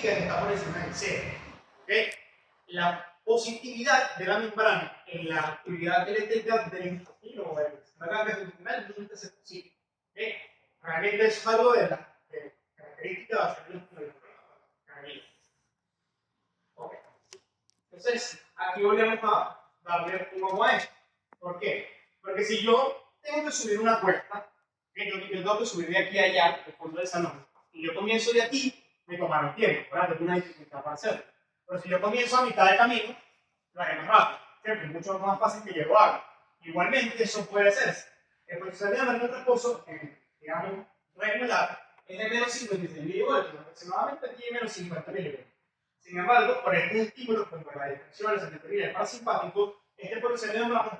que está por encima del cero. ¿Okay? La positividad de la membrana en la actividad eléctrica del la carga funcional nunca se posible. ¿Okay? Realmente es algo de la característica bastante importante. Okay. Entonces, aquí volvemos a darle un ojo a esto. ¿Por qué? Porque si yo tengo que subir una cuesta, yo tengo que subir de aquí a allá, al fondo del salón, y yo comienzo de aquí, me tomará tiempo, ¿verdad? Tengo una dificultad para hacerlo. Pero si yo comienzo a mitad de camino, lo haré más rápido, ¿cierto? Es mucho más fácil que yo lo haga. Igualmente, eso puede hacerse. El proceso de amarrar reposo, digamos, regular, es de menos 56 milivoltios, aproximadamente aquí menos 50 milivoltios. Sin embargo, por estos estímulos como la distensión, la serotonina y el parasimpático, este proceso de amarrar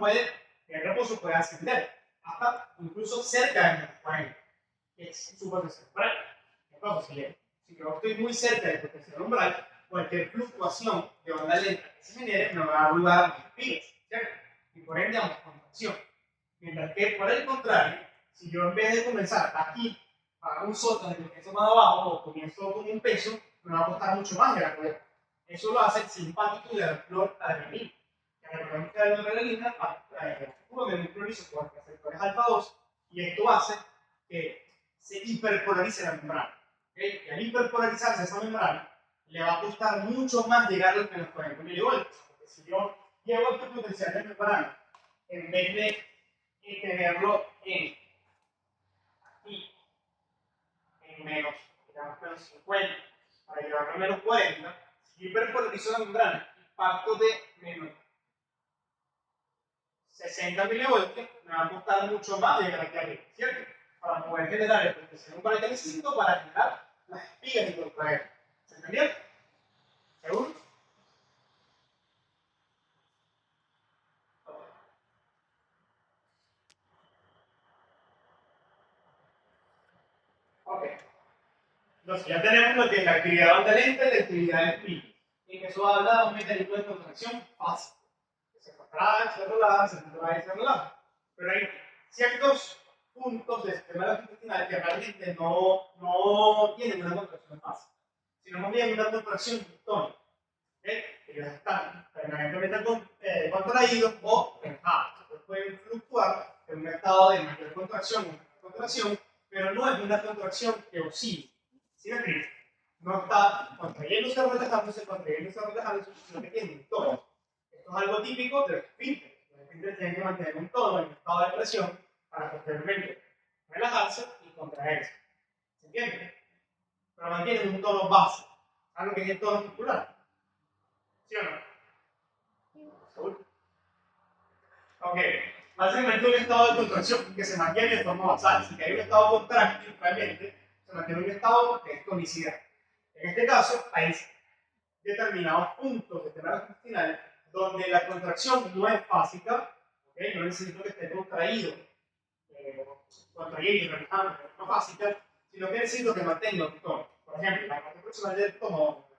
el reposo puede ascender hasta incluso cerca de menos 40. Es su potencial umbral. Entonces, si yo estoy muy cerca del potencial umbral, cualquier fluctuación de onda lenta que se genere me va a dar lugar a más espigas, ¿cierto? Y por ende a más contracción. Mientras que, por el contrario, si yo en vez de comenzar aquí, para un sótano que comienzo más abajo o comienzo con un peso, me va a costar mucho más de la cuerda. Eso lo hace el simpático y la noradrenalina. Recordemos que la noradrenalina actúa en el clorizo por receptores alfa 2 y esto hace que se hiperpolarice la membrana. ¿Okay? Y al hiperpolarizarse esa membrana, le va a costar mucho más llegar a los menos 40 milivoltios. Porque si yo llevo este potencial de membrana, en vez de tenerlo aquí, en menos 50, para llevarlo a menos 40, si yo hiperpolarizo la membrana y parto de menos 60 milivoltios, me va a costar mucho más llegar aquí arriba, ¿cierto? Para poder generar el potencial umbral que necesito para generar las espigas y contraer. ¿Se entendió? ¿Seguro? Ok. Entonces ya tenemos lo que es la actividad de onda lenta y la actividad de espiga. Y que eso habla de un mecanismo de contracción fácil. Se contrae, se relaja, se contrae, se relaja. Pero hay ciertos puntos del sistema intestinal que realmente no tienen una contracción fácil, sino más bien una contracción tónica. Ellos están permanentemente contraídos o relajados. Entonces pueden fluctuar en un estado de mayor contracción o menor contracción, pero no es una contracción que oscila. ¿Sí me explico? No está contrayéndose o relajándose, sino que tiene un tono. Esto es algo típico de los esfínteres. Los esfínteres tienen que mantener un tono en un estado de presión para posteriormente relajarse y contraerse. ¿Se entiende? Pero mantienen un tono base. ¿Sabes lo que es el tono muscular? ¿Sí o no? ¿Seguro? Ok. Básicamente un estado de contracción que se mantiene de forma basal. Si hay un estado contráctil, realmente se mantiene un estado de tonicidad. En este caso, hay determinados puntos del sistema intestinal donde la contracción no es básica, ¿okay? No necesito que esté contraído, contrayendo y relajando de forma básica, sino que necesito que mantenga un tono. Por ejemplo, la parte proximal del estómago,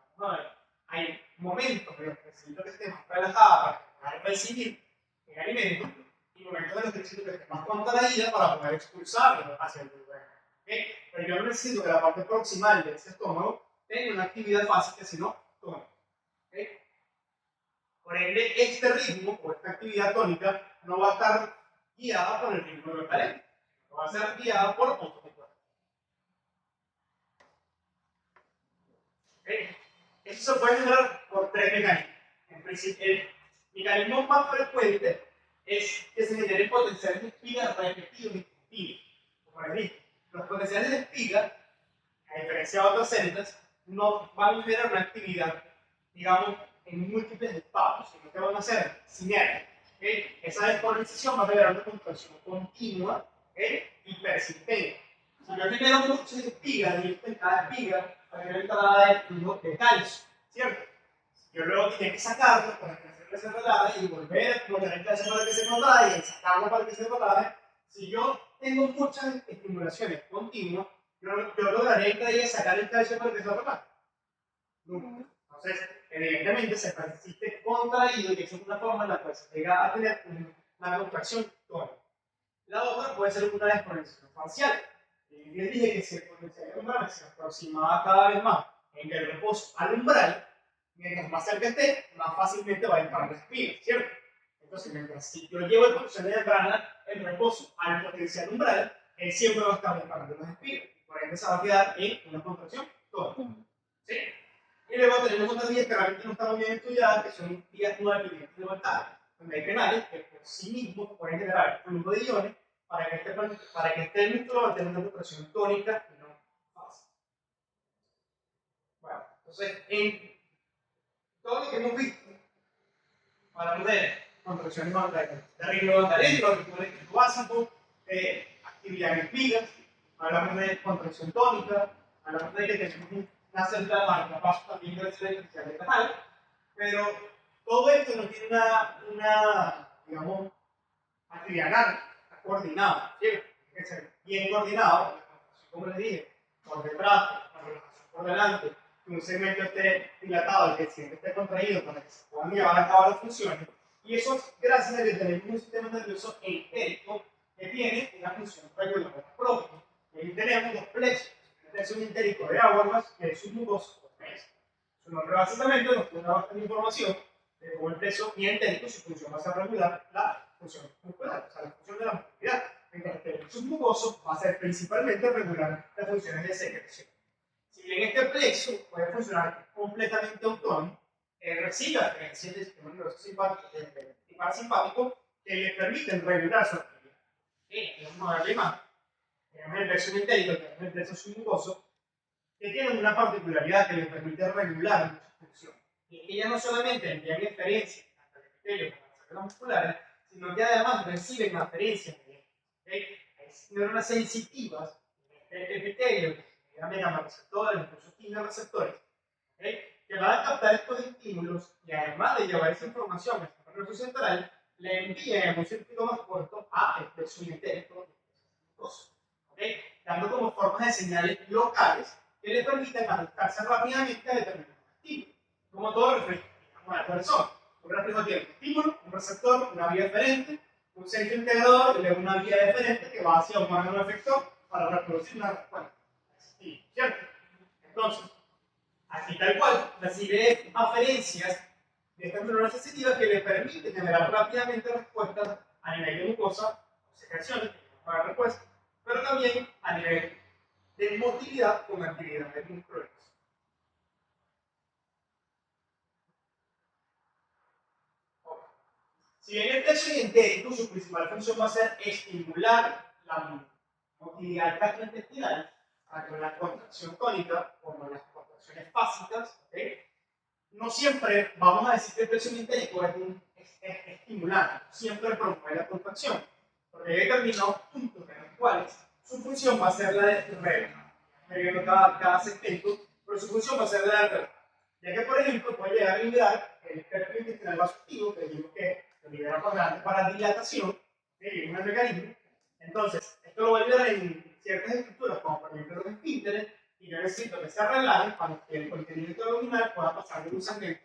hay momentos en los que necesito que esté más relajada para recibir el alimento y momentos en los que necesito que esté más contraída para poder expulsarlo hacia el lugar. ¿Okay? Pero yo no necesito que la parte proximal de ese estómago tenga una actividad básica, sino tónica. ¿Okay? Por ende, este ritmo o esta actividad tónica no va a estar guiada por el ritmo del talento, va a ser guiada por otro tipo. ¿Okay? Eso se puede generar por tres mecanismos. En principio, el mecanismo más frecuente es que se generen potenciales de espiga repetidos y discontinuos. Como les dije, los potenciales de espiga, a diferencia de otras celdas, no van a generar una actividad, digamos, en múltiples espacios, sino que van a ser sinergias. ¿Okay? Esa despolarización va a generar una contracción continua, ¿okay? Y persistente. Si yo genero muchas espigas y en cada espiga va a tener entrada de flujo de calcio, ¿cierto? Yo luego tenía que sacarlo para que se relaje y volver a explotar el calcio para que se contraiga y sacarlo para que se relaje. Si yo tengo muchas estimulaciones continuas, yo lograré entre ellas sacar el calcio para que se relaje. Entonces, evidentemente se persiste contraído y esa es una forma en la cual se llega a tener una contracción tónica. La otra puede ser una exponenciación parcial. Les dije que si el potencial de membrana se aproximaba cada vez más en que el reposo al umbral, mientras más cerca esté, más fácilmente va a disparar las espigas, ¿cierto? Entonces, mientras si yo llevo el potencial de membrana, el reposo al potencial umbral, él siempre va a estar disparando las espigas. Por ende, se va a quedar en una contracción tónica. ¿Sí? Y luego tenemos otras vías que realmente no están bien estudiadas, que son vías no dependientes de voltaje, donde hay canales que por sí mismos pueden generar flujo de iones para que este músculo mantenga una contracción tónica y no fácil. Bueno, entonces, en todo lo que hemos visto, hablamos de contracciones de ritmo lento, ritmo básico, de actividad en espigas, hablamos de contracción tónica, hablamos de que tenemos una central marcapasos también de electricidad de canal, pero todo esto no tiene una digamos, actividad coordinada, ¿cierto? Tiene que ser bien coordinado, como les dije, por detrás, por delante, que un segmento esté dilatado, que el siguiente esté contraído para que se puedan llevar a cabo las funciones. Y eso es gracias a que tenemos un sistema nervioso entérico que tiene una función reguladora propia. Y ahí tenemos dos plexos. Es un entérico de aguas y el submucoso de plexo. Su nombre básicamente nos da bastante información de cómo el plexo y entérico, su función va a ser regular la función muscular, o sea, la función de la movilidad. Mientras que el submucoso va a ser principalmente regular las funciones de secreción. Si bien este plexo puede funcionar completamente autónomo, recibe referencias del sistema nervioso simpático y parasimpático que le permiten regular su actividad. Vamos a darle más. Tenemos el plexo entérico, tenemos el plexo submucoso, que tienen una particularidad que les permite regular muchas funciones. Y es que ya no solamente envían referencias al epitelio como a las células musculares, sino que además reciben referencias de hay neuronas sensitivas del epitelio, que generan megamarreceptores, incluso quimioreceptores, que van a captar estos estímulos y además de llevar esa información al sistema nervioso central, le envían en un circuito más corto a el plexo entérico y el plexo dando como formas de señales locales que le permitan adaptarse rápidamente a determinados estímulos. Como todo reflejo, como la persona. Un reflejo tiene un estímulo, un receptor, una vía diferente, un centro integrador y luego una vía diferente que va hacia un órgano efector para reproducir una respuesta. ¿Cierto? Entonces, aquí tal cual, recibe aferencias de estas neuronas sensitivas que le permiten generar rápidamente respuestas a nivel de mucosa, secreciones, para respuesta, pero también a nivel de motilidad con actividades musculares. Si bien el plexo entérico, su principal función va a ser estimular la motilidad gastrointestinal, tanto en la contracción tónica como en las contracciones fásicas, no siempre vamos a decir que el plexo entérico es estimulante, siempre promueve la contracción, porque hay determinados puntos en los cuales su función va a ser la de relajar, mediante cada segmento, pero su función va a ser la de relajar. Ya que, por ejemplo, puede llegar a liberar el espectro intestinal vasoactivo, que dijimos que se libera para dilatación, es un mecanismo. Entonces, esto lo va a liberar en ciertas estructuras, como por ejemplo los esfínteres, y yo necesito que se relajen para que el contenido abdominal pueda pasar de un segmento.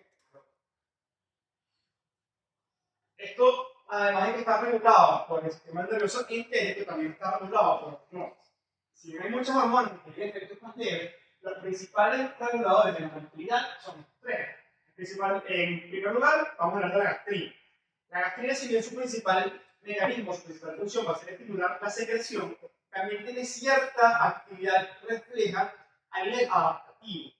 Esto, además de que está regulado por el sistema nervioso entérico, también está regulado por los hormonas. Si bien hay muchas hormonas que tienen efectos más leves, los principales reguladores de la motilidad son tres. En primer lugar, vamos a hablar de la gastrina. La gastrina, si bien su principal mecanismo, su principal función va a ser estimular la secreción, también tiene cierta actividad refleja a nivel adaptativo.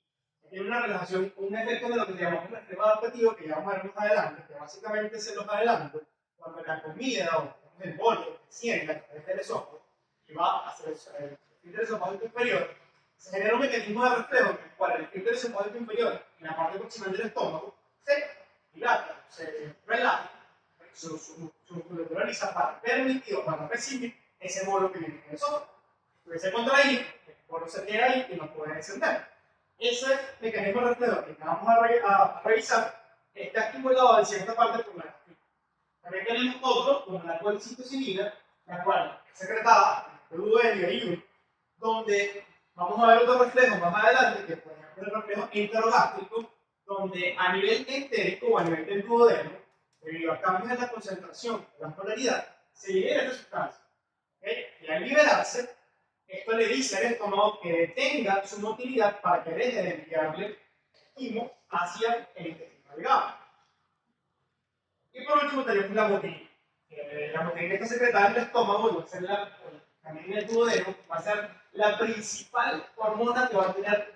Tiene una relación, un efecto de lo que llamamos reflejo adaptativo, que ya vamos a ver más adelante, que básicamente se los adelanto, cuando la comida o el bolo desciende a través del esófago y va hacia el esfínter esofágico inferior, se genera un mecanismo de reflejo en el cual el esfínter esofágico inferior, en la parte proximal del estómago, se dilata, se relaja, su musculatura lisa para permitir o para recibir ese bolo que viene en el esófago. Puede ser contraído, el bolo se queda ahí y no puede descender. Ese mecanismo de reflejo que vamos a revisar está estimulado en cierta parte por la gastrina. También tenemos otro, como la colcitocinina, la cual es secretada en el duodeno y el donde vamos a ver otros reflejos más adelante, que por ejemplo el reflejo enterogástrico, donde a nivel entérico o a nivel del duodeno, debido a cambios en la concentración de la polaridad, se libera esta sustancia. Y al liberarse, Esto le dice al estómago que detenga su motilidad para que deje de enviarle quimo hacia el intestino delgado. Y por último tenemos la motilina. La motilina está secretada en el estómago y va a ser también en el duodeno, va a ser la principal hormona que va a tener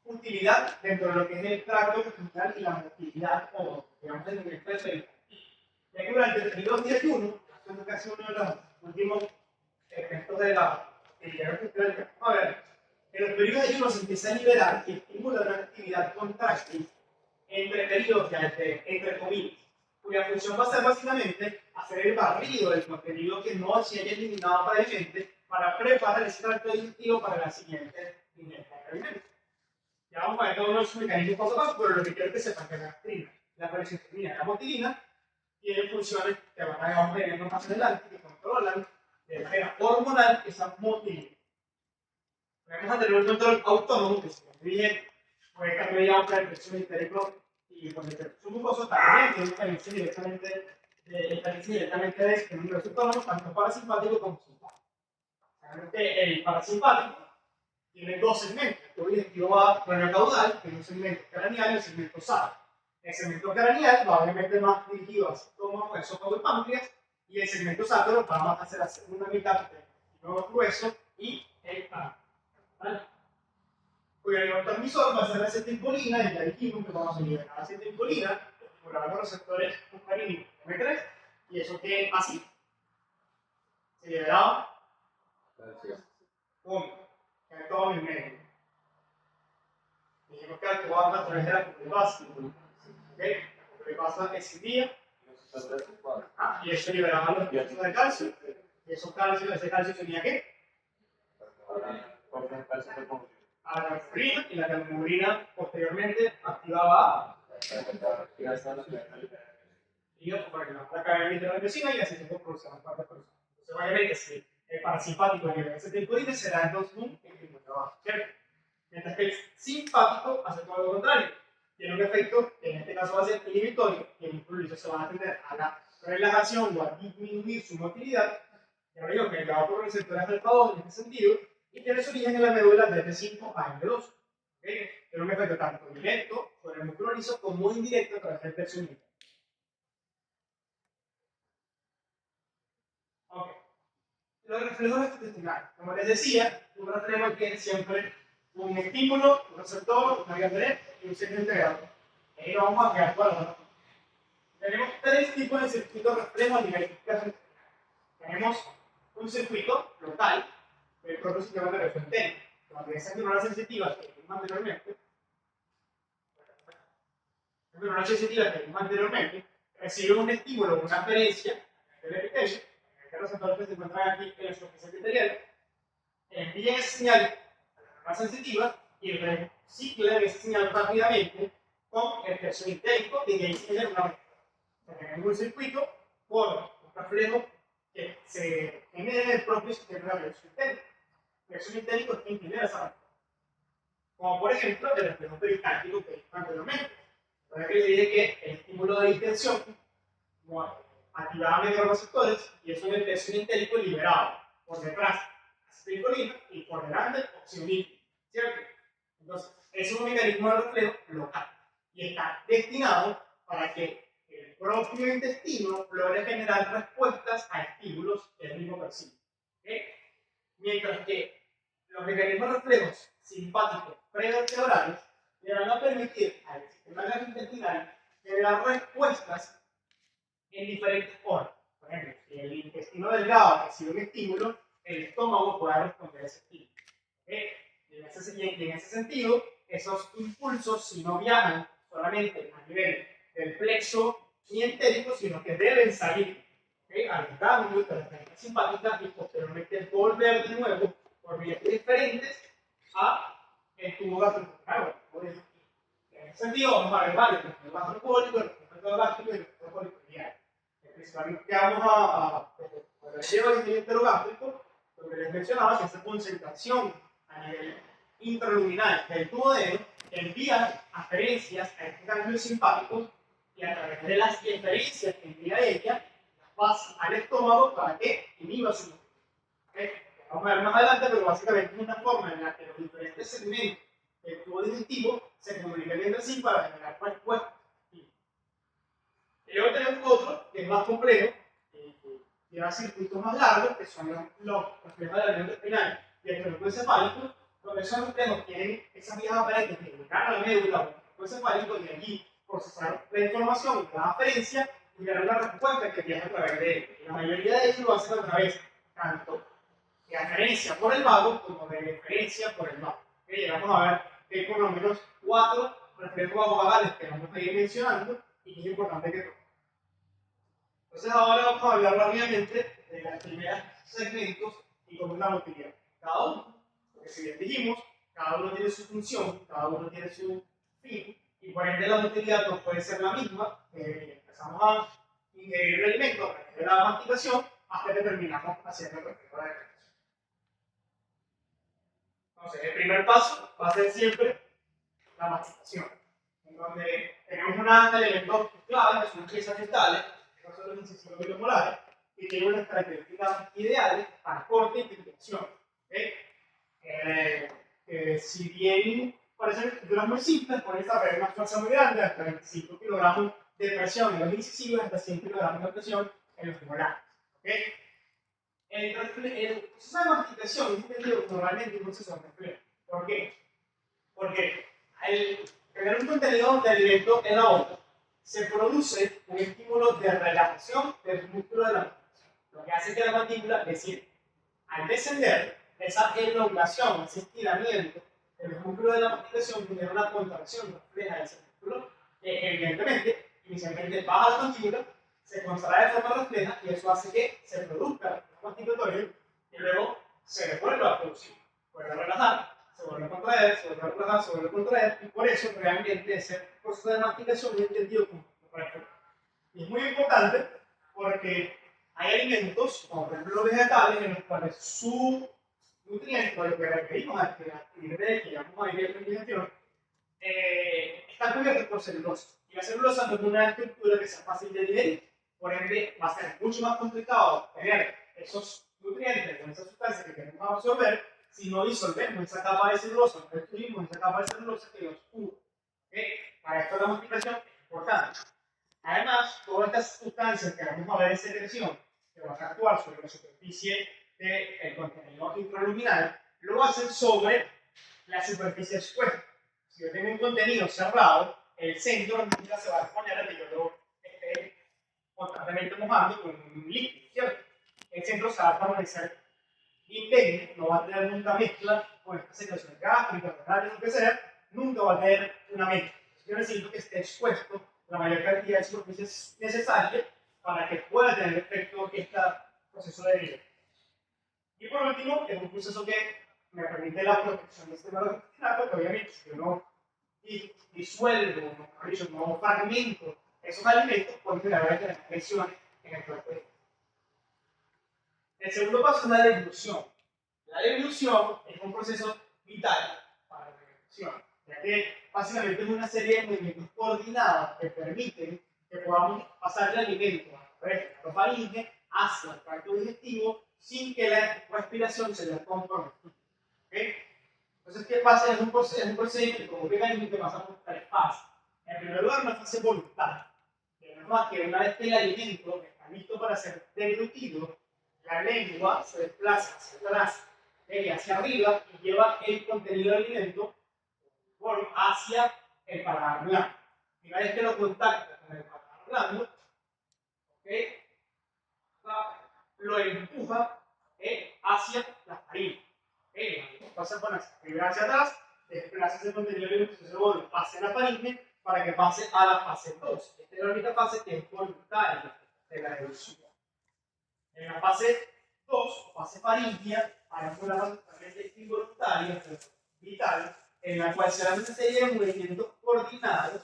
utilidad dentro de lo que es el tracto intestinal y la motilidad, o digamos en el efecto. Ya que durante el periodo de ayuno, esto es casi uno de los últimos efectos de la actividad. A ver, en los periodos de ayuno se empieza a liberar y estimula una actividad contráctil entre periodos entre comillas, cuya función va a ser básicamente hacer el barrido del contenido que no se haya eliminado previamente para preparar el tracto digestivo para la siguiente ingesta de alimentos. Ya vamos a ver todos los mecanismos paso a paso, pero lo que quiero que sepan que la gastrina, la colecistocinina y la motilina tienen funciones que van a ver más adelante que controlan de manera hormonal esa motilidad. Vamos a tener un control autónomo que se dije puede cambiar para el presión intérico y con el presión mucoso también tiene influencia directamente de este número de autónomos, tanto parasimpático como simpático. El parasimpático tiene dos segmentos. El digestivo va por el caudal, tiene un segmento craneal y un segmento sacro. El segmento craneal va obviamente más dirigido hacia el estómago, el esófago y páncreas, y el segmento sacro va más hacia la segunda mitad del intestino grueso y el páncreas. ¿Vale? Cuyo neurotransmisor va a ser la acetilcolina, y ya dijimos que vamos a liberar acetilcolina, estimular los receptores muscarínicos M3, y eso que así se liberaba en todo el medio. Dijimos que actuaba a través de la cupulipasa. ¿Okay? La cupulipasa excidía y eso liberaba los dióxidos de calcio. Y ese calcio tenía que a la calmogrina, y la calmogrina posteriormente activaba y la cadena de vecina y así se produce las partes cruzadas. Entonces, obviamente, si el parasimpático libera acetilcolina, será entonces un efecto trabajo, ¿cierto? Mientras que el simpático hace todo lo contrario. Tiene un efecto que en este caso va a ser inhibitorio, y el impulso se va a tender a la relajación o a disminuir su motilidad. Ya digo que va por receptores alfa 2 en este sentido, y tiene su origen en la médula de F5 a M2. ¿Okay? Tiene un efecto tanto directo sobre el músculo liso como indirecto a través del tercio interno. Okay. Los reflejos gastrointestinales. Como les decía, un reflejo tiene siempre un estímulo, un receptor, una vía directa y un circuito integrado. Ahí lo vamos a quedar claro. Tenemos tres tipos de circuitos reflejos a nivel gastrointestinal. Tenemos un circuito local, el propio sistema nervioso entero. Cuando esas neuronas sensitivas que vimos anteriormente, reciben un estímulo, una aferencia del epitelio, los receptores que se encuentran aquí en la superficie epitelial, envían esa señal a la neurona sensitiva y reciclan esa señal rápidamente con el tercio entérico y de ahí se genera una mezcla. Tenemos un circuito por un reflejo que se genera en el propio sistema nervioso entérico. El tercio entérico es quien genera esa mezcla. Como por ejemplo el reflejo peristáltico que vimos anteriormente. Ahora que le dije que el estímulo de distensión activaba neuroreceptores y eso en el tercio entérico liberado por detrás acetilcolina y por delante oxidolina, ¿cierto? Entonces, es un mecanismo de reflejo local y está destinado para que el propio intestino logre generar respuestas a estímulos que el mismo percibe. ¿Okay? Mientras que los mecanismos reflejos simpáticos prevertebrales le van a permitir al sistema gastrointestinal generar respuestas en diferentes órganos. Por ejemplo, si el intestino delgado recibe un estímulo, el estómago puede responder a ese estímulo. ¿Okay? Y en ese sentido, esos impulsos, si no viajan solamente a nivel del plexo entérico, sino que deben salir, ¿okay?, al ganglio de la cadena simpática y posteriormente volver de nuevo por vías diferentes a el tubo gastrointestinal. En ese sentido, vamos a ver varios: el gastropólico, el reflejo gástrico y el reflejo policoiliar. Principalmente que vamos a llevar el enterogástrico, donde les mencionaba que esa concentración a nivel intraluminal del duodeno envía aferencias a estos ganglios simpáticos y a través de las inferencias que envía ella, las pasa al estómago para que inhiba su movimiento. ¿Okay? vamos a ver más adelante, pero básicamente es una forma en la que los diferentes segmentos del tubo digestivo se comunican entre sí para generar respuestas. Y luego tenemos otro que es más complejo, lleva circuitos más largos, que son los reflejos del alimento espinal y el tronco encefálico, donde esos reflejos tienen esas vías aparentes que llegan a la médula o el tronco encefálico y allí procesar la información y la aferencia y dar una respuesta que viaja a través de él. La mayoría de ellos lo hacen a través tanto de aferencia por el vago como de deferencia por el vago. Llegamos a ver que hay por lo menos 4 reflejos vagales que vamos a ir mencionando y que es importante que tomen. Entonces ahora vamos a hablar rápidamente de los primeros segmentos y cómo es la motilidad. Cada uno, porque si bien dijimos, cada uno tiene su función, cada uno tiene su fin, y por ende la motilidad no puede ser la misma. Empezamos a ingerir el alimento a través de la masticación hasta que terminamos haciendo el reflejo de defensa. Entonces, el primer paso va a ser siempre la masticación, en donde tenemos unos elementos claves, que son las piezas dentales, que son los incisivos bilaterales, y tienen unas características ideales para corte y trituración. Si bien parecen estructuras muy simples, pueden desarrollar una fuerza muy grande, hasta 25 kilogramos de presión en los incisivos, hasta 100 kilogramos de presión en los femorales. El proceso de masticación es entendido normalmente un proceso de reflejo. ¿Por qué? Porque al tener un contenido de alimento en la boca, se produce un estímulo de relajación del músculo de la masticación, lo que hace que la mandíbula, es decir, al descender, esa elongación, ese estiramiento del músculo de la masticación genera una contracción refleja de ese músculo, que evidentemente, inicialmente baja la mandíbula, se contrae de forma refleja y eso hace que se produzca un masticatorio y luego se vuelva a producir. Vuelve a relajar, se vuelve a contraer, se vuelve a relajar, se vuelve a contraer y por eso realmente ese proceso de masticación es entendido como reflejo. Y es muy importante porque hay alimentos, como por ejemplo los vegetales, en los cuales su nutriente, o lo que requerimos a adquirir de que llamamos a vivir en digestión, está cubierto por celulosa. Y la celulosa no es una estructura que sea fácil de digerir. Por ende, va a ser mucho más complicado tener esos nutrientes o esas sustancias que queremos absorber si no disolvemos esa capa de celulosa, no destruimos esa capa de celulosa que los cubre. Para esto la masticación es importante. Además, todas estas sustancias que vamos a ver en secreción, que van a actuar sobre la superficie del contenido intraluminal, lo hacen sobre la superficie expuesta. Si yo tengo un contenido cerrado, el centro nunca se va a exponer a que yo lo esté constantemente mojando con un líquido, ¿cierto? El centro se va a permanecer indemne, no va a tener nunca mezcla con esta secreción gástrica, renal, lo que sea, nunca va a tener una mezcla. Yo necesito que esté expuesto la mayor cantidad de superficies necesaria para que pueda tener efecto este proceso de vida. Y por último, es un proceso que me permite la protección del sistema intestinal, porque obviamente si yo no disuelvo, no fragmento esos alimentos, pueden tener lesiones en el cuerpo. El segundo paso es la deglución. La deglución es un proceso vital para la alimentación, ya que básicamente es una serie de movimientos coordinados que permiten que podamos pasar el alimento a través de la faringe hacia el tracto digestivo sin que la respiración se vea comprometida. Entonces, ¿qué pasa? Es un procedimiento como mecanismo que pasa por 3 fases. En primer lugar, una fase voluntaria. Es más que una vez que el alimento está listo para ser deglutido, la lengua se desplaza hacia atrás y hacia arriba y lleva el contenido del alimento hacia el paladar blando. Y una vez que lo contacta con el paladar blando, lo empuja hacia la faringe. Pasa por hacia atrás, desplaza ese contenido del alimento, se vuelve hacia la faringe para que pase a la fase 2. Esta es la única fase que es voluntaria de la deglución. En la fase 2, fase faríngea, hay una fase totalmente involuntaria, vital, en la cual se dan una serie de movimientos coordinados,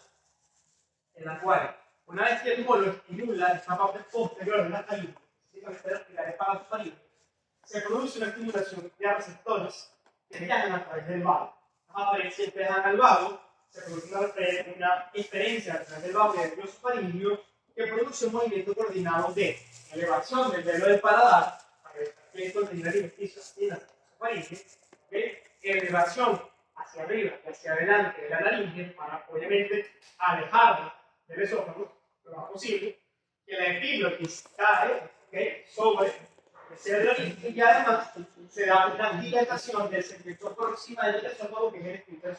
en la cual, una vez que el bolo estimula esta parte posterior de la faringe, específicamente la esparafaringe, se produce una estimulación de receptores que viajan a través del vago. Las apariencias viajan al vago, se produce una experiencia a través del vago y del glioso faríngeo que produce un movimiento coordinado de elevación del velo del paladar para evitar dentro del nivel alimenticio en la faringe, elevación hacia arriba y hacia adelante de la laringe para obviamente alejarla del esófago lo más posible, que la epiglotis cae sobre el laringe y además se da una dilatación del segmento proximal del esófago que es el esfínter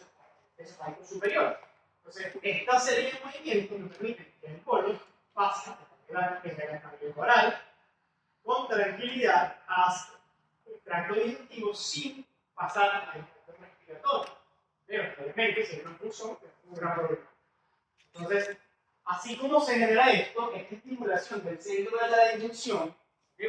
esofágico superior. Entonces, esta serie de movimientos nos permite que el colon pase desde la cavidad oral con tranquilidad hacia el tracto digestivo sin pasar al tracto respiratorio. Pero, obviamente, si hay una punción, es un gran problema. Entonces, así como se genera esto, esta estimulación del centro de la disyunción,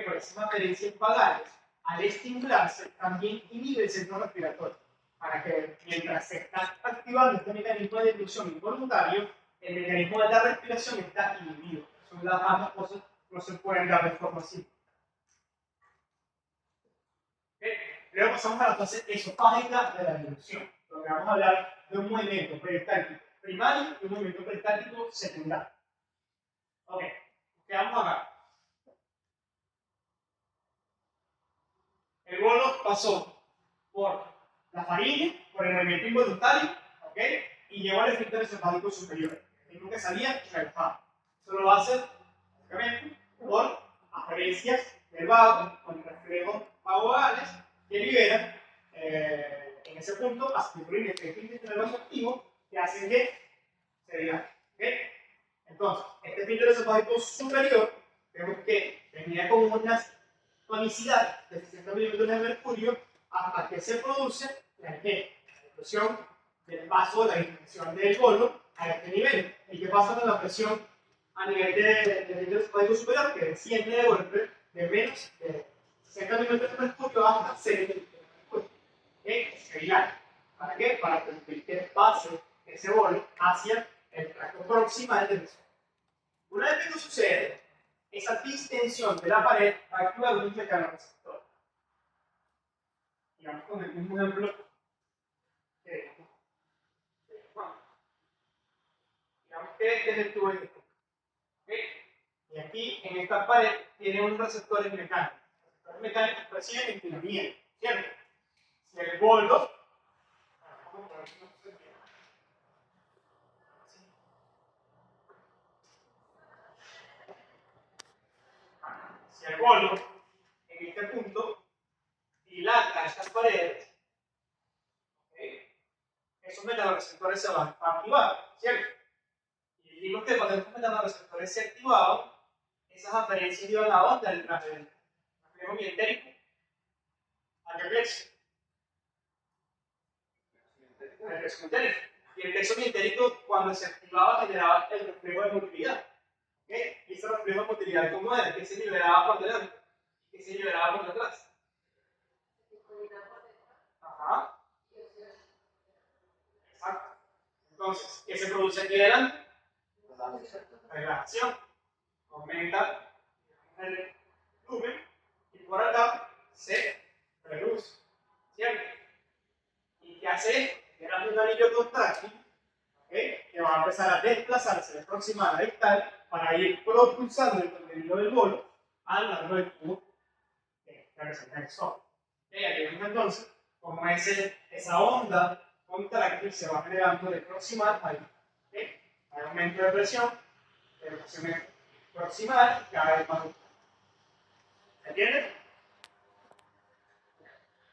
por esas referencias vagales, al estimularse, también inhibe el centro respiratorio. Para que mientras se está activando este mecanismo de dilución involuntario, el mecanismo de la respiración está inhibido. Son las ambas cosas no se pueden dar de forma simple. Luego pasamos a la fase esofágica de la dilución, donde vamos a hablar de un movimiento peristáltico primario y un movimiento peristáltico secundario. Ok, quedamos acá. El bolo pasó por la faringe, por el movimiento involuntario, ¿ok? Y llegó al esfínter esofágico superior. El mismo que salía relajado. Eso lo va a hacer, básicamente, por aferencias del vago, con reflejos vagovagales que liberan en ese punto acetilcolina, que es el esfínter nervioso activo, que hacen que se dilate. ¿Ok? Entonces, este esfínter esofágico superior, vemos que tenía como una tonicidad de 60 milímetros de mercurio hasta que se produce la explosión del paso, la disminución del bolo a este nivel. ¿Y qué pasa con la presión a nivel del esofágico superior? Que desciende de golpe de menos de 60 milímetros de mercurio hasta 0 milímetros de mercurio. Se dilata. ¿Para qué? Para permitir que pase ese bolo hacia el tracto proximal del esófago. Una vez que esto sucede, esa distensión de la pared va a activar un mecanorreceptor. Digamos con el mismo ejemplo que digamos que este es el tubo digestivo. ¿Okay? Y aquí en esta pared tiene unos receptores mecánicos. Los receptores mecánicos perciben inclinamiento, ¿cierto? Si el bolo, en este punto dilata estas paredes, ¿okay? Esos mecanorreceptores se van a activar, ¿cierto? Y dijimos que cuando estos mecanorreceptores se activaban, esas aferencias iban a onda del reflejo mientérico. ¿A qué plexo? Al plexo mientérico. Y el plexo mientérico, cuando se activaba, generaba el reflejo de motilidad. ¿Okay? Y ese reflejo de motilidad, ¿cómo era? Que se liberaba por delante, que se liberaba por detrás. Ajá. Exacto. Entonces, ¿qué se produce aquí adelante? Relajación. Aumenta el volumen y por acá se reduce. ¿Cierto? ¿Y qué hace? Genera un anillo contráctil, ¿okay? Que va a empezar a desplazarse de proximal a distal para ir propulsando el contenido del bolo a lo largo del tubo que representa el esófago. ¿Okay? Aquí vemos entonces cómo esa onda contráctil se va generando de proximal a distal. ¿Okay? Hay aumento de presión proximal y cada vez más distal. ¿Se entiende?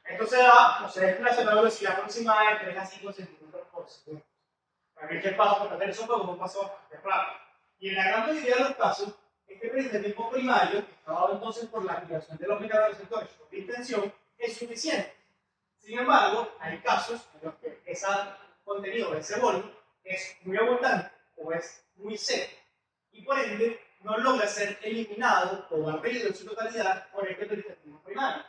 Esto se desplaza a una velocidad aproximada de 3 a 5 centímetros por segundo. Realmente el paso por el esófago es un paso bastante rápido. Y en la gran mayoría de los casos, este principio primario, que está dado entonces por la activación de los mecanorreceptores por distensión, es suficiente. Sin embargo, hay casos en los que ese contenido, ese bolo, es muy abundante o es muy seco. Y por ende, no logra ser eliminado o barrido en su totalidad por este principio primario.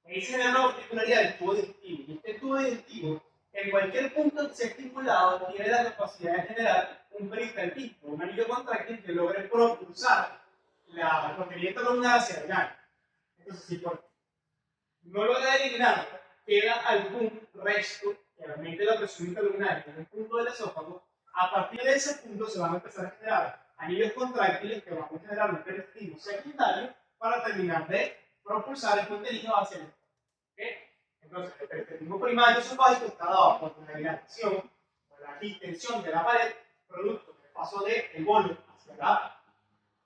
Ahí se ve la particularidad del tubo digestivo. Y este tubo digestivo, en cualquier punto que sea estimulado, tiene la capacidad de generar un peristaltismo, un anillo contráctil que logre propulsar el contenido columnar hacia adelante. Entonces, si no logra eliminar, queda algún resto que aumente la presión columnar en un punto del esófago, a partir de ese punto se van a empezar a generar anillos contráctiles que van a generar un peristaltismo secundario para terminar de propulsar el contenido hacia el ¿okay? Entonces, el perspectivismo primario esofágico está dado por la dilatación o la distensión de la pared, producto del paso del bolo hacia la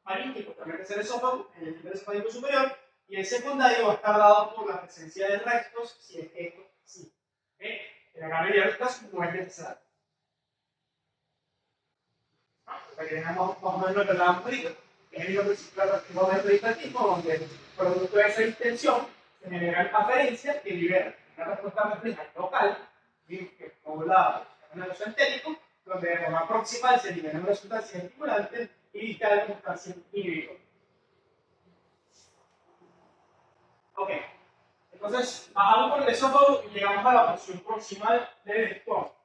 faringe, que justamente es el esófago, en el esfínter esofágico superior, y el secundario va a estar dado por la presencia de rectos, si es que esto sí. ¿Okay? En la gran mayoría de los casos no es necesario. Para que tengamos más o menos lo que hablábamos ahorita. En el momento meditativo, donde producto de esa distensión se generan aferencias que liberan una respuesta refleja local, que como la nervioso entérico, donde de forma proximal se liberan unas sustancias estimulantes y distal sustancias inhibidoras. Ok, entonces bajamos por el esófago y llegamos a la porción proximal del estómago.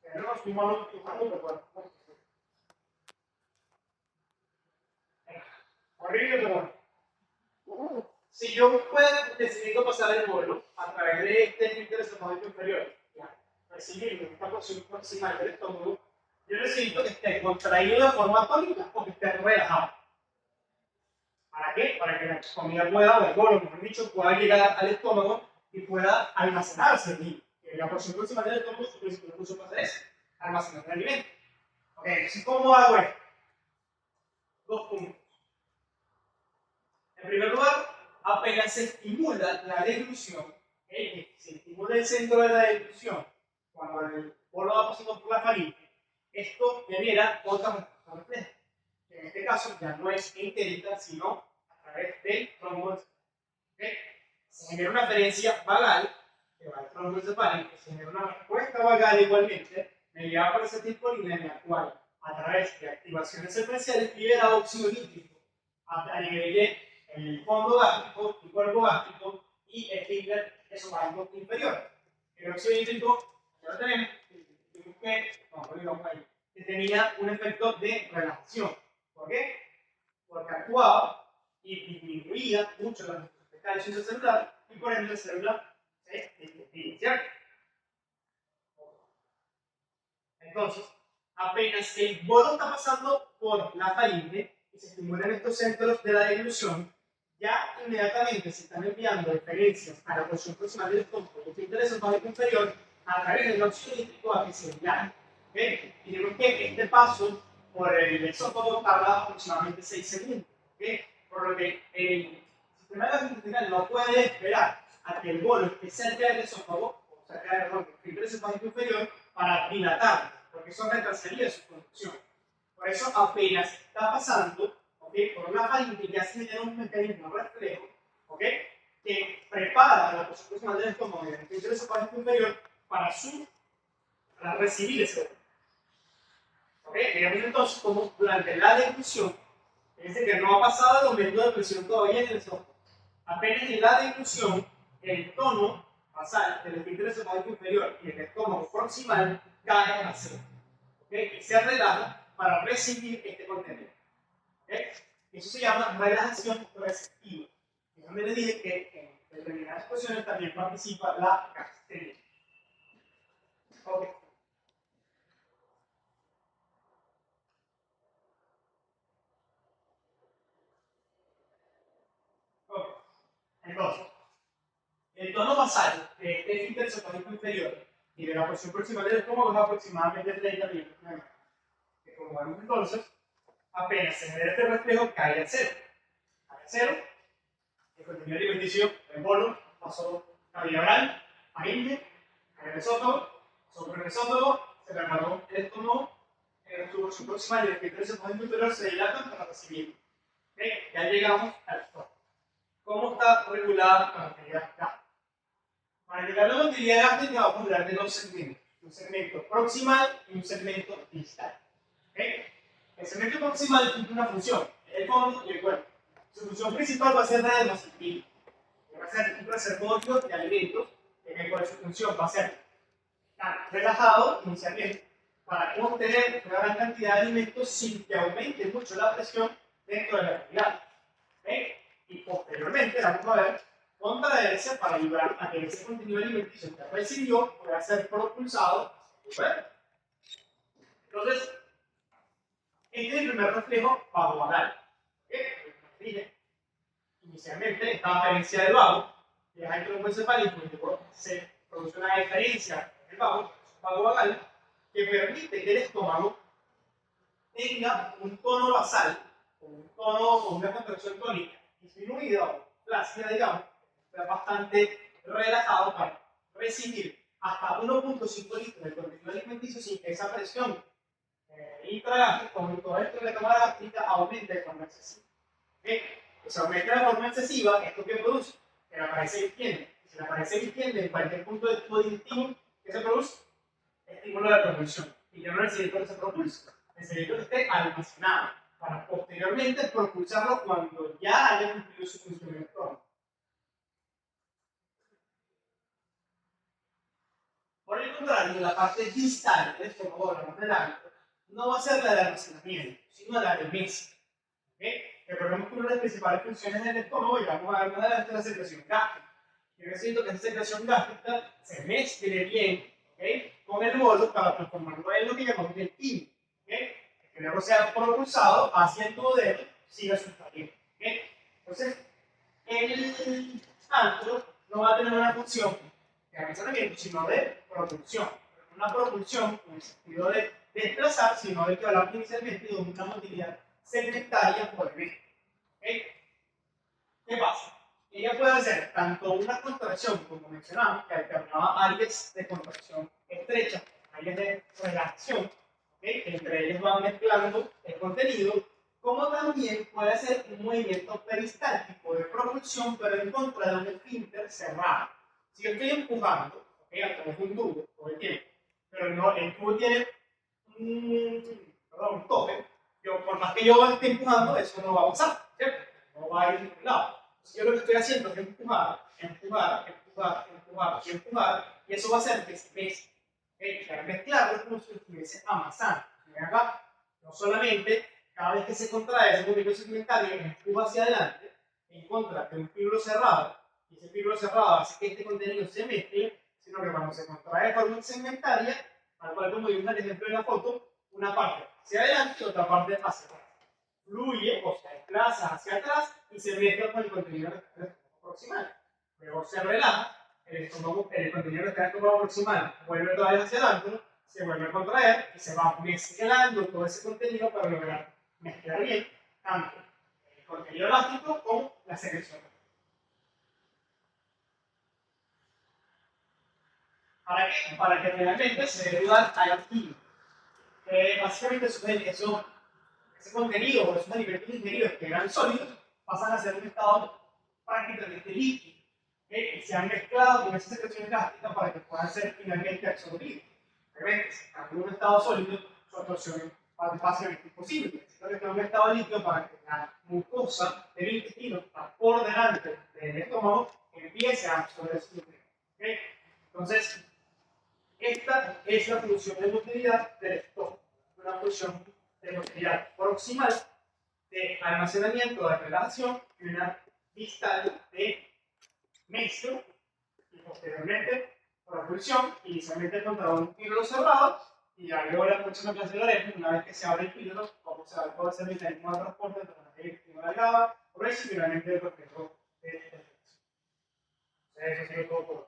Pero nos fuimos a los recuerdos. Horrible, pero bueno. Si yo necesito pasar el bolo a través de este esfínter esofágico inferior, recibir esta porción proximal del estómago, yo necesito que esté contraído de forma tónica o que esté relajado. ¿Para qué? Para que la comida pueda, o el bolo, mejor dicho, pueda llegar al estómago y pueda almacenarse allí. La porción proximal del estómago, su principal función va a ser eso, almacenar el alimento. Ok, entonces, ¿cómo hago esto? Dos puntos. En primer lugar, apenas se estimula la deglución, se estimula el centro de la deglución, cuando el bolo va pasando por la faringe, esto genera otra respuesta refleja. En este caso ya no es entérica, sino a través del trombo. Se genera una aferencia vagal, que va al trombo encefálico, se genera una respuesta vagal igualmente, mediada por ese tipo de línea en la cual, a través de activaciones secuenciales, libera óxido nítrico a nivel de el fondo gástrico, el cuerpo gástrico y el esfínter esofágico inferior. El óxido nítrico, ya lo tenemos, que tenía un efecto de relajación. ¿Por qué? Porque actuaba y disminuía mucho la de calcio intracelular y por ende la célula se desvía. Entonces, apenas el bolo está pasando por la faringe y se estimulan estos centros de la deglución, ya inmediatamente se están enviando referencias a la porción proximal del estómago y el esfínter esofágico inferior a través del óxido nítrico a que se dilate. ¿Okay? Y tenemos que este paso por el esófago tarda aproximadamente 6 segundos. ¿Okay? Por lo que el sistema gastrointestinal no puede esperar a que el bolo esté cerca del esófago, o cerca del esfínter esofágico inferior, para dilatar, porque eso retrasaría su producción. Por eso, apenas está pasando, ¿okay? Por una faringe ya se genera un mecanismo reflejo, ¿okay? Que prepara la porción proximal del estómago y del esfínter esofágico inferior para recibir ese bolo. ¿Okay? Veamos entonces cómo durante la deglución, es decir, que no ha pasado el aumento de presión todavía en el estómago. Apenas en la deglución, el tono basal del esfínter esofágico inferior y el estómago proximal cae a cero. ¿Okay? Y se relaja para recibir este contenido. ¿Okay? Eso se llama relajación receptiva. Y donde les dije que en determinadas situaciones también participa la gastritis. Okay. Okay. Entonces, el tono basal de este esfínter esofágico inferior y de la porción proximal del estómago es aproximadamente 30 milímetros de mercurio. Que como vemos entonces, apenas se genera este reflejo, cae al cero. Cae al cero, el contenido alimenticio, el bolo, pasó cavidad oral, faringe, cae al esófago, sobre el esófago, se preparó el estómago, su porción proximal y el esfínter esofágico inferior se dilatan para recibir. ¿Okay? Ya llegamos al estómago. ¿Cómo está regulada la motilidad gástrica? Para llegar a la motilidad gástrica vamos a hablar de dos segmentos. Un segmento proximal y un segmento distal. ¿Okay? El segmento proximal cumple una función, el fondo y el cuerpo. Su función principal va a ser la de masculino. Va a ser un reservorio de alimentos, en el cual su función va a ser estar relajado inicialmente para contener una gran cantidad de alimentos sin que aumente mucho la presión dentro de la actividad. ¿Okay? Y posteriormente, vamos a ver, contraerse para ayudar a que ese contenido alimenticio que recibió pueda ser propulsado hacia el cuerpo. Entonces, este es el primer reflejo vagovagal. ¿Okay? inicialmente esta aferencia del vago, que es el tronco encefálico, se produce una deferencia en el vago vagal, que permite que el estómago tenga un tono basal, o un tono o una contracción tónica disminuida o plácida, digamos, pero bastante relajado para recibir hasta 1.5 litros de contenido alimenticio sin que esa presión intragástrica o dentro de la cámara gástrica aumente de forma excesiva. ¿Okay? Se aumenta de forma excesiva, ¿esto que produce? Que la pared se distiende. Si la pared se distiende en cualquier punto del tubo digestivo, ¿qué se produce? Estímulo de propulsión. Y ya no necesito que se propulse, necesito que esté almacenado para posteriormente propulsarlo cuando ya haya cumplido su función electrónica. Por el contrario, la parte distal del estómago, la más delante, no va a ser la de almacenamiento, sino la de mezcla. ¿Okay? Recordemos que una de las principales funciones del estómago, y vamos a ver más adelante, es la secreción gástrica. Yo necesito que esa secreción gástrica se mezcle bien, ¿okay?, con el bolo para transformarlo en lo que llamamos el químico. ¿Okay? Que luego sea propulsado hacia el duodeno, siga su camino. ¿Okay? Entonces, el antro no va a tener una función de almacenamiento, sino de propulsión. Una propulsión en el sentido de desplazar, sino de que hablamos inicialmente de una motilidad segmentaria por el eje. ¿Okay? ¿Qué pasa? Ella puede hacer tanto una contracción, como mencionamos, que alternaba áreas de contracción estrecha, áreas de relajación, ¿okay?, entre ellas van mezclando el contenido, como también puede hacer un movimiento peristáltico de propulsión, pero en contra de un esfínter cerrado. Si yo estoy empujando, ¿okay?, a través de un tubo todo el tiempo, pero no, el tubo tiene un tope, por más que yo esté empujando, eso no va a pasar, ¿cierto? No va a ir a ningún lado. Entonces, yo lo que estoy haciendo es empujar, empujar, empujar, empujar y empujar, y eso va a hacer que se mezcle. ¿Okay? Al mezclarlo es como si estuviese amasando. Miren acá, no solamente cada vez que se contrae ese movimiento segmentario empuja hacia adelante en contra de un fibro cerrado, y ese fibro cerrado hace que este contenido se mezcle, sino que cuando se contrae de forma segmentaria, al cual como vimos en el ejemplo de la foto, una parte hacia adelante y otra parte hacia atrás. Fluye o se desplaza hacia atrás y se mezcla con el contenido del estómago proximal. Luego se relaja, el contenido del estómago proximal vuelve otra vez hacia adelante, se vuelve a contraer y se va mezclando todo ese contenido para lograr mezclar bien tanto el contenido elástico como la secreción. ¿Para qué? Para que finalmente se dé lugar al químico. Básicamente ese contenido o esos alimentos ingeridos que eran sólidos pasan a ser un estado prácticamente líquido, ¿okay?, y se han mezclado con esa secreción gástrica para que puedan ser finalmente absorbidos. Obviamente, si están en un estado sólido, su absorción es básicamente imposible. Necesito que esté en un estado líquido para que la mucosa del intestino, está por delante del estómago, empiece a absorber su nutrientes. ¿Okay? Entonces, esta es la función de motilidad del estómago, una función de motilidad proximal, de almacenamiento, de relajación, y una distal de mezcla, y posteriormente propulsión, inicialmente contra un fibro cerrado, y ya luego la próxima clase lo haremos, una vez que se abre el fibro, vamos a ver todo ese mecanismo de transporte entre la materia alargada, por eso y finalmente el proceso de deflexión. Eso ha sido todo por